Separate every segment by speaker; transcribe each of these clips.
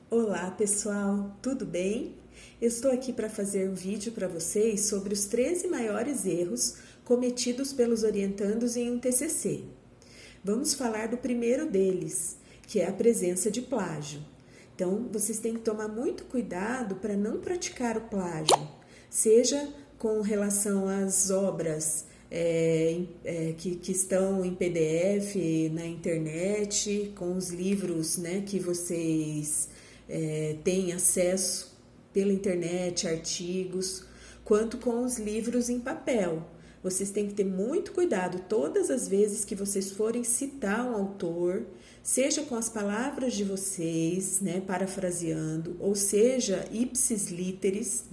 Speaker 1: Olá pessoal, tudo bem? Eu estou aqui para fazer um vídeo para vocês sobre os 13 maiores erros cometidos pelos orientandos em um TCC. Vamos falar do primeiro deles, que é a presença de plágio. Então, vocês têm que tomar muito cuidado para não praticar o plágio, seja com relação às obras que estão em PDF na internet, com os livros que vocês têm acesso pela internet, artigos, quanto com os livros em papel. Vocês têm que ter muito cuidado todas as vezes que vocês forem citar um autor, seja com as palavras de vocês, parafraseando, ou seja, ipsis literis,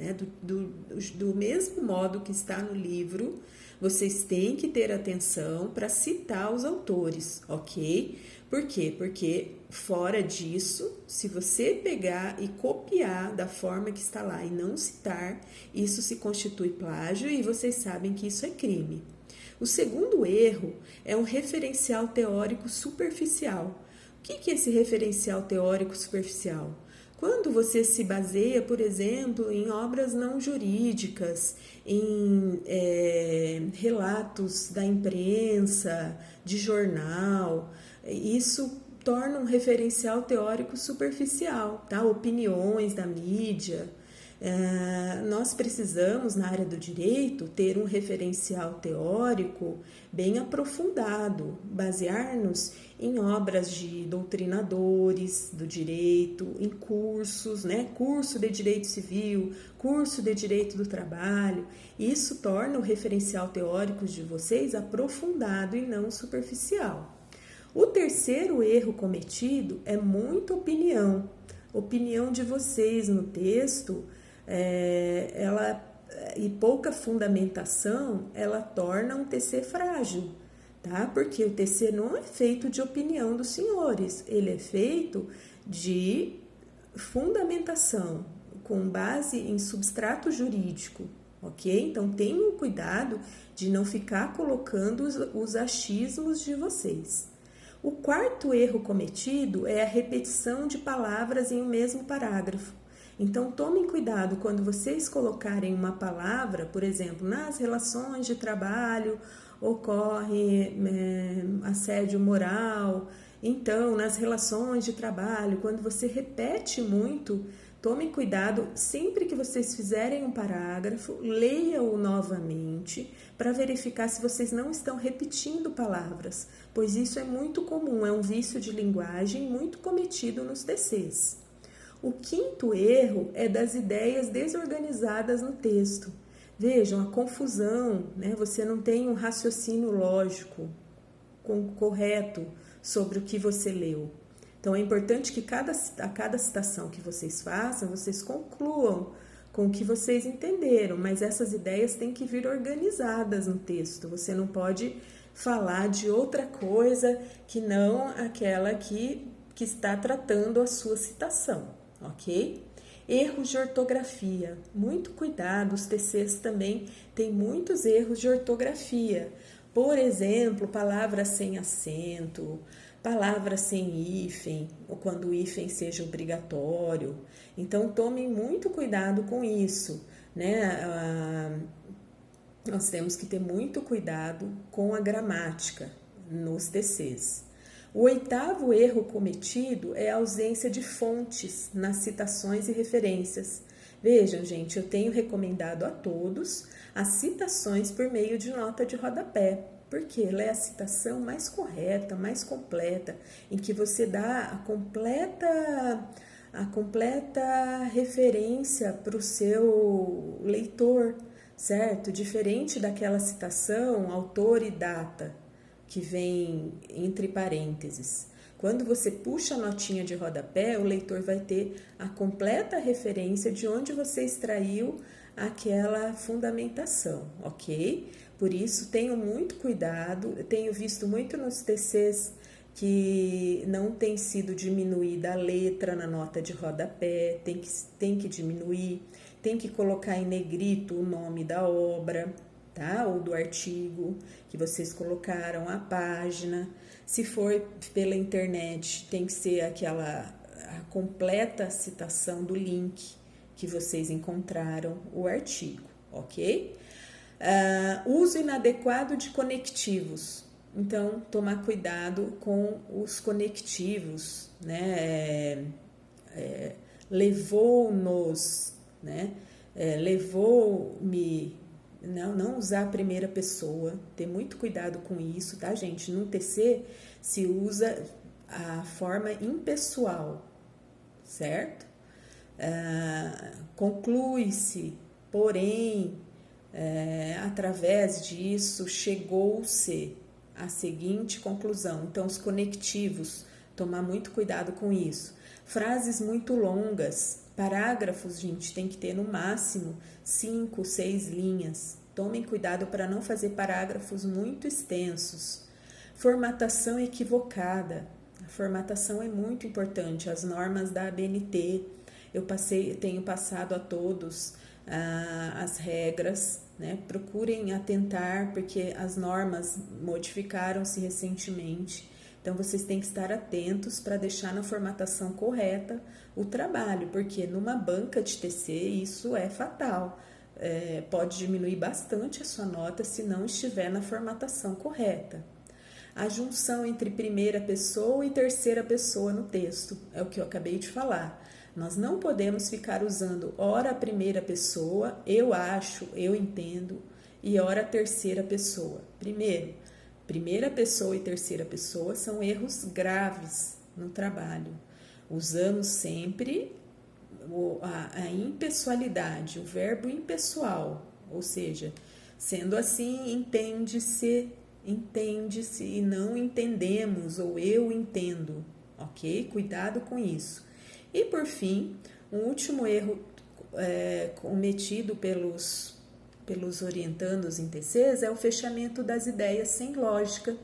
Speaker 1: do mesmo modo que está no livro, vocês têm que ter atenção para citar os autores, ok? Por quê? Porque fora disso, se você pegar e copiar da forma que está lá e não citar, isso se constitui plágio e vocês sabem que isso é crime. O segundo erro é um referencial teórico superficial. O que é esse referencial teórico superficial? Quando você se baseia, por exemplo, em obras não jurídicas, em relatos da imprensa, de jornal, isso torna um referencial teórico superficial, tá? Opiniões da mídia. Nós precisamos, na área do direito, ter um referencial teórico bem aprofundado, basear-nos em obras de doutrinadores do direito, em cursos, curso de direito civil, curso de direito do trabalho. Isso torna o referencial teórico de vocês aprofundado e não superficial. O terceiro erro cometido é muita opinião. Opinião de vocês no texto, e pouca fundamentação, ela torna um TC frágil, tá? Porque o TC não é feito de opinião dos senhores, ele é feito de fundamentação, com base em substrato jurídico, ok? Então tenham cuidado de não ficar colocando os achismos de vocês. O quarto erro cometido é a repetição de palavras em um mesmo parágrafo. Então, tomem cuidado quando vocês colocarem uma palavra, por exemplo, nas relações de trabalho ocorre assédio moral. Então, nas relações de trabalho, quando você repete muito, tomem cuidado, sempre que vocês fizerem um parágrafo, leiam-o novamente para verificar se vocês não estão repetindo palavras, pois isso é muito comum, é um vício de linguagem muito cometido nos TCs. O quinto erro é das ideias desorganizadas no texto. Vejam, a confusão, você não tem um raciocínio lógico correto sobre o que você leu. Então, é importante que a cada citação que vocês façam, vocês concluam com o que vocês entenderam, mas essas ideias têm que vir organizadas no texto. Você não pode falar de outra coisa que não aquela que está tratando a sua citação, ok? Erros de ortografia. Muito cuidado, os TCs também têm muitos erros de ortografia. Por exemplo, palavras sem acento, palavras sem hífen, ou quando o hífen seja obrigatório. Então, tomem muito cuidado com isso, Nós temos que ter muito cuidado com a gramática nos TCs. O oitavo erro cometido é a ausência de fontes nas citações e referências. Vejam, gente, eu tenho recomendado a todos as citações por meio de nota de rodapé, porque ela é a citação mais correta, mais completa, em que você dá a completa referência para o seu leitor, certo? Diferente daquela citação, autor e data, que vem entre parênteses. Quando você puxa a notinha de rodapé, o leitor vai ter a completa referência de onde você extraiu aquela fundamentação, ok? Por isso, tenham muito cuidado. Eu tenho visto muito nos TCs que não tem sido diminuída a letra na nota de rodapé, tem que diminuir, tem que colocar em negrito o nome da obra, tá? Ou do artigo que vocês colocaram, a página. Se for pela internet, tem que ser a completa citação do link que vocês encontraram o artigo, ok? Uso inadequado de conectivos. Então, tomar cuidado com os conectivos, né? Levou-nos, né? Levou-me. Não usar a primeira pessoa, ter muito cuidado com isso, tá, gente? No TC se usa a forma impessoal, certo? Conclui-se, porém, através disso chegou-se à seguinte conclusão. Então, os conectivos, tomar muito cuidado com isso. Frases muito longas, parágrafos, gente, tem que ter no máximo 5, 6 linhas. Tomem cuidado para não fazer parágrafos muito extensos. Formatação equivocada. A formatação é muito importante. As normas da ABNT, tenho passado a todos as regras, né? Procurem atentar, porque as normas modificaram-se recentemente. Então, vocês têm que estar atentos para deixar na formatação correta o trabalho, porque numa banca de TC isso é fatal. Pode diminuir bastante a sua nota se não estiver na formatação correta. A junção entre primeira pessoa e terceira pessoa no texto, é o que eu acabei de falar. Nós não podemos ficar usando ora a primeira pessoa, eu acho, eu entendo, e ora a terceira pessoa. Primeiro, primeira pessoa e terceira pessoa são erros graves no trabalho. Usamos sempre a impessoalidade, o verbo impessoal, ou seja, sendo assim, entende-se e não entendemos, ou eu entendo, ok? Cuidado com isso. E por fim, um último erro cometido pelos orientandos em TCs é o fechamento das ideias sem lógica.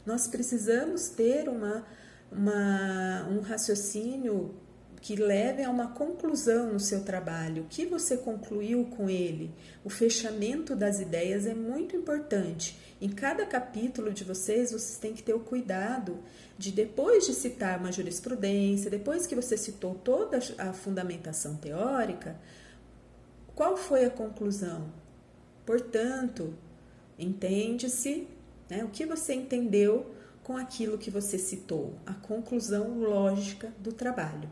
Speaker 1: Nós precisamos ter um raciocínio que leve a uma conclusão no seu trabalho. O que você concluiu com ele? O fechamento das ideias é muito importante. Em cada capítulo de vocês têm que ter o cuidado de, depois de citar uma jurisprudência, depois que você citou toda a fundamentação teórica, qual foi a conclusão? Portanto, entende-se, né, o que você entendeu com aquilo que você citou, a conclusão lógica do trabalho.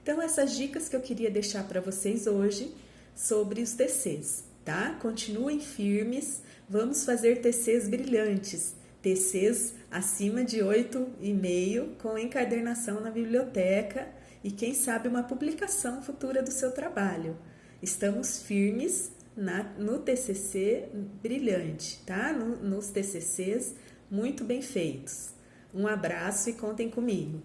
Speaker 1: Então, essas dicas que eu queria deixar para vocês hoje sobre os TCs, tá? Continuem firmes, vamos fazer TCs brilhantes, TCs acima de 8,5 com encadernação na biblioteca e quem sabe uma publicação futura do seu trabalho. Estamos firmes no TCC brilhante, tá? Nos TCCs muito bem feitos. Um abraço e contem comigo.